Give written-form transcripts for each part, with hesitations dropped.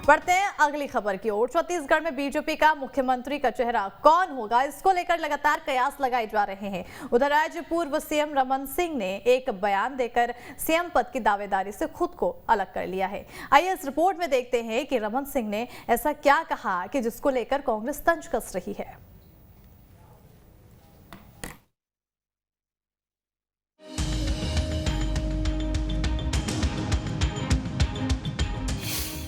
बढ़ते हैं अगली खबर की ओर। छत्तीसगढ़ में बीजेपी का मुख्यमंत्री का चेहरा कौन होगा, इसको लेकर लगातार कयास लगाए जा रहे हैं। उधर आज पूर्व सीएम रमन सिंह ने एक बयान देकर सीएम पद की दावेदारी से खुद को अलग कर लिया है। आइए इस रिपोर्ट में देखते हैं कि रमन सिंह ने ऐसा क्या कहा कि जिसको लेकर कांग्रेस तंज कस रही है।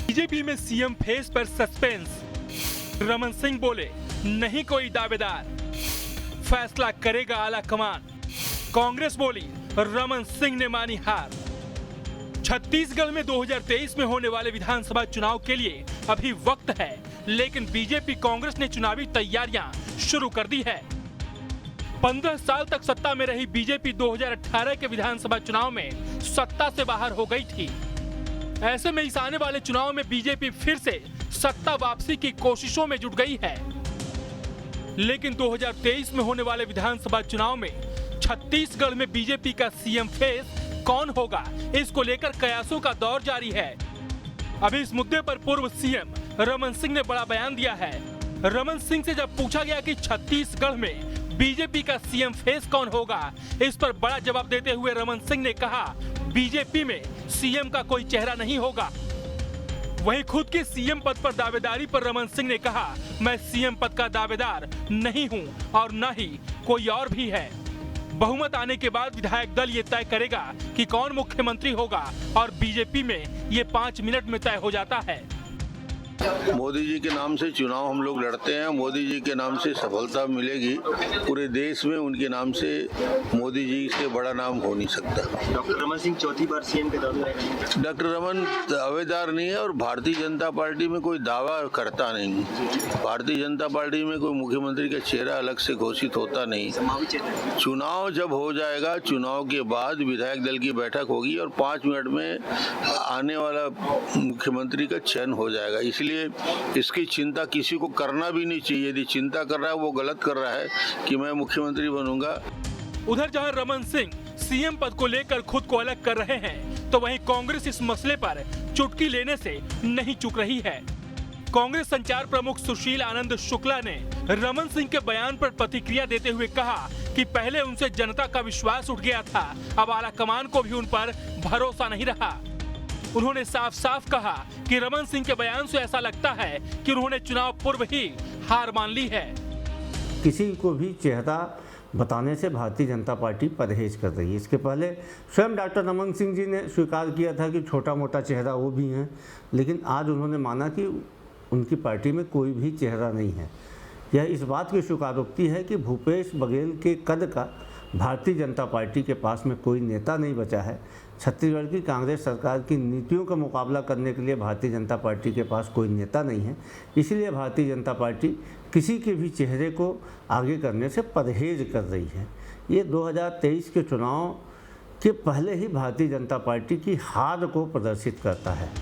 बीजेपी में सीएम फेस पर सस्पेंस। रमन सिंह बोले, नहीं कोई दावेदार, फैसला करेगा आला कमान। कांग्रेस बोली, रमन सिंह ने मानी हार। छत्तीसगढ़ में 2023 में होने वाले विधानसभा चुनाव के लिए अभी वक्त है, लेकिन बीजेपी कांग्रेस ने चुनावी तैयारियां शुरू कर दी है। 15 साल तक सत्ता में रही बीजेपी 2018 के विधानसभा चुनाव में सत्ता से बाहर हो गई थी। ऐसे में इस आने वाले चुनाव में बीजेपी फिर से सत्ता वापसी की कोशिशों में जुट गई है। लेकिन 2023 में होने वाले विधानसभा चुनाव में छत्तीसगढ़ में बीजेपी का सीएम फेस कौन होगा, इसको लेकर कयासों का दौर जारी है। अभी इस मुद्दे पर पूर्व सीएम रमन सिंह ने बड़ा बयान दिया है। रमन सिंह से जब पूछा गया कि छत्तीसगढ़ में बीजेपी का सीएम फेस कौन होगा, इस पर बड़ा जवाब देते हुए रमन सिंह ने कहा, बीजेपी में सीएम का कोई चेहरा नहीं होगा। वहीं खुद के सीएम पद पर दावेदारी पर रमन सिंह ने कहा, मैं सीएम पद का दावेदार नहीं हूं और न ही कोई और भी है। बहुमत आने के बाद विधायक दल ये तय करेगा कि कौन मुख्यमंत्री होगा और बीजेपी में ये 5 मिनट में तय हो जाता है। मोदी जी के नाम से चुनाव हम लोग लड़ते हैं, मोदी जी के नाम से सफलता मिलेगी। पूरे देश में उनके नाम से मोदी जी से बड़ा नाम हो नहीं सकता। डॉक्टर रमन सिंह चौथी बार सीएम के दावेदार। डॉक्टर रमन दावेदार नहीं है और भारतीय जनता पार्टी में कोई दावा करता नहीं। भारतीय जनता पार्टी में कोई मुख्यमंत्री का चेहरा अलग से घोषित होता नहीं। चुनाव जब हो जाएगा, चुनाव के बाद विधायक दल की बैठक होगी और 5 मिनट में आने वाला मुख्यमंत्री का चयन हो जाएगा। इसलिए इसकी चिंता किसी को करना भी नहीं चाहिए। यदि चिंता कर रहा है वो गलत कर रहा है कि मैं मुख्यमंत्री बनूंगा। उधर जहां रमन सिंह सीएम पद को लेकर खुद को अलग कर रहे हैं, तो वहीं कांग्रेस इस मसले पर चुटकी लेने से नहीं चूक रही है। कांग्रेस संचार प्रमुख सुशील आनंद शुक्ला ने रमन सिंह के बयान पर प्रतिक्रिया देते हुए कहा कि पहले उनसे जनता का विश्वास उठ गया था, अब आला कमान को भी उन पर भरोसा नहीं रहा। उन्होंने साफ साफ कहा कि रमन सिंह के बयान से ऐसा लगता है कि उन्होंने चुनाव पूर्व ही हार मान ली है। किसी को भी चेहरा बताने से भारतीय जनता पार्टी परहेज कर रही है। इसके पहले स्वयं डॉक्टर रमन सिंह जी ने स्वीकार किया था कि छोटा मोटा चेहरा वो भी हैं, लेकिन आज उन्होंने माना कि उनकी पार्टी में कोई भी चेहरा नहीं है। यह इस बात की स्वीकारोक्ति है कि भूपेश बघेल के कद का भारतीय जनता पार्टी के पास में कोई नेता नहीं बचा है। छत्तीसगढ़ की कांग्रेस सरकार की नीतियों का मुकाबला करने के लिए भारतीय जनता पार्टी के पास कोई नेता नहीं है। इसलिए भारतीय जनता पार्टी किसी के भी चेहरे को आगे करने से परहेज कर रही है। ये 2023 के चुनाव के पहले ही भारतीय जनता पार्टी की हार को प्रदर्शित करता है।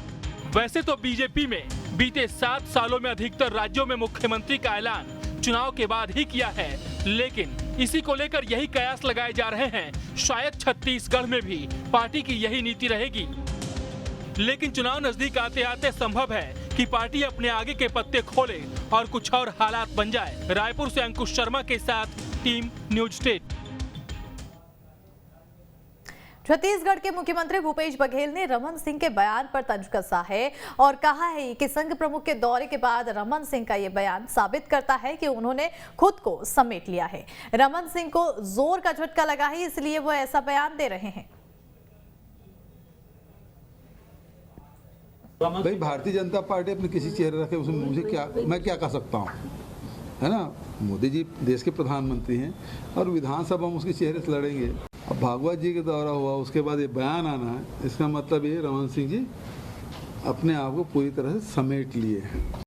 वैसे तो बीजेपी में बीते 7 सालों में अधिकतर राज्यों में मुख्यमंत्री का ऐलान चुनाव के बाद ही किया है, लेकिन इसी को लेकर यही कयास लगाए जा रहे हैं, शायद छत्तीसगढ़ में भी पार्टी की यही नीति रहेगी। लेकिन चुनाव नजदीक आते आते संभव है कि पार्टी अपने आगे के पत्ते खोले और कुछ और हालात बन जाए। रायपुर से अंकुश शर्मा के साथ टीम न्यूज स्टेट। छत्तीसगढ़ के मुख्यमंत्री भूपेश बघेल ने रमन सिंह के बयान पर तंज कसा है और कहा है कि संघ प्रमुख के दौरे के बाद रमन सिंह का ये बयान साबित करता है कि उन्होंने खुद को समेट लिया है। रमन सिंह को जोर का झटका लगा है, इसलिए वो ऐसा बयान दे रहे हैं। भाई भारतीय जनता पार्टी अपने किसी चेहरे रखे, उसमें मुझे क्या, मैं क्या कर सकता हूँ, है ना। मोदी जी देश के प्रधानमंत्री हैं और विधानसभा में उसके चेहरे से लड़ेंगे। अब भागवत जी का दौरा हुआ, उसके बाद ये बयान आना है, इसका मतलब ये रमन सिंह जी अपने आप को पूरी तरह से समेट लिए हैं।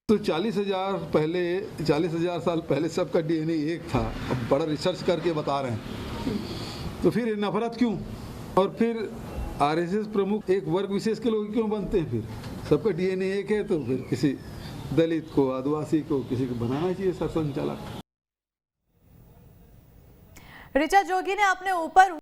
तो 40,000 साल पहले सबका DNA एक था। अब बड़ा रिसर्च करके बता रहे हैं, तो फिर नफरत क्यों? और फिर RSS प्रमुख एक वर्ग विशेष के लोग क्यों बनते हैं? फिर सबका DNA एक है, तो फिर किसी दलित को, आदिवासी को, किसी को बनाना चाहिए सरसंघचालक। ऋचा जोगी ने अपने ऊपर